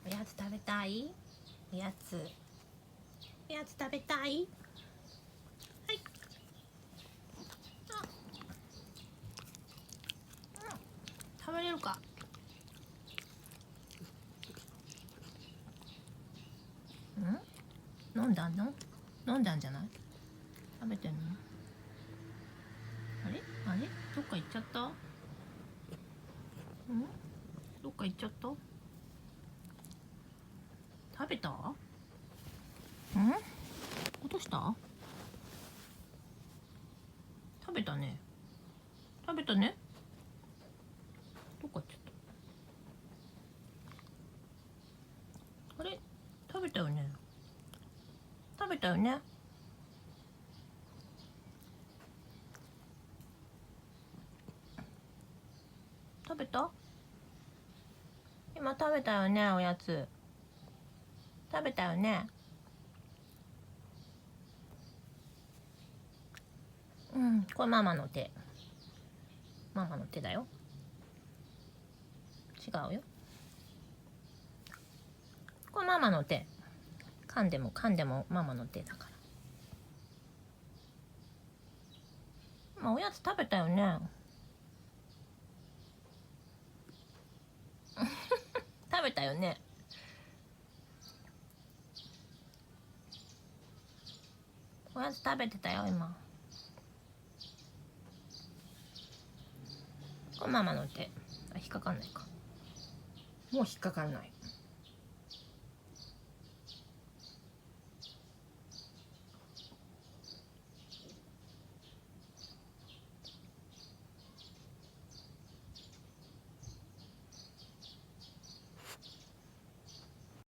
おやつ食べたい？おやつ食べたい？はい。食べれるか？飲んだの？飲んだんじゃない？食べてんの？あれどっか行っちゃった？どっか行っちゃった？食べた？落とした？食べたね。どっか行っちゃった。あれ食べたよね。食べた？今食べたよね、おやつ。食べたよね。これママの手だよ。違うよ。これママの手。噛んでもママの手だから。おやつ食べたよね。食べたよね。おやつ食べてたよ今。これママの手。引っかかんないか。もう引っかかんない。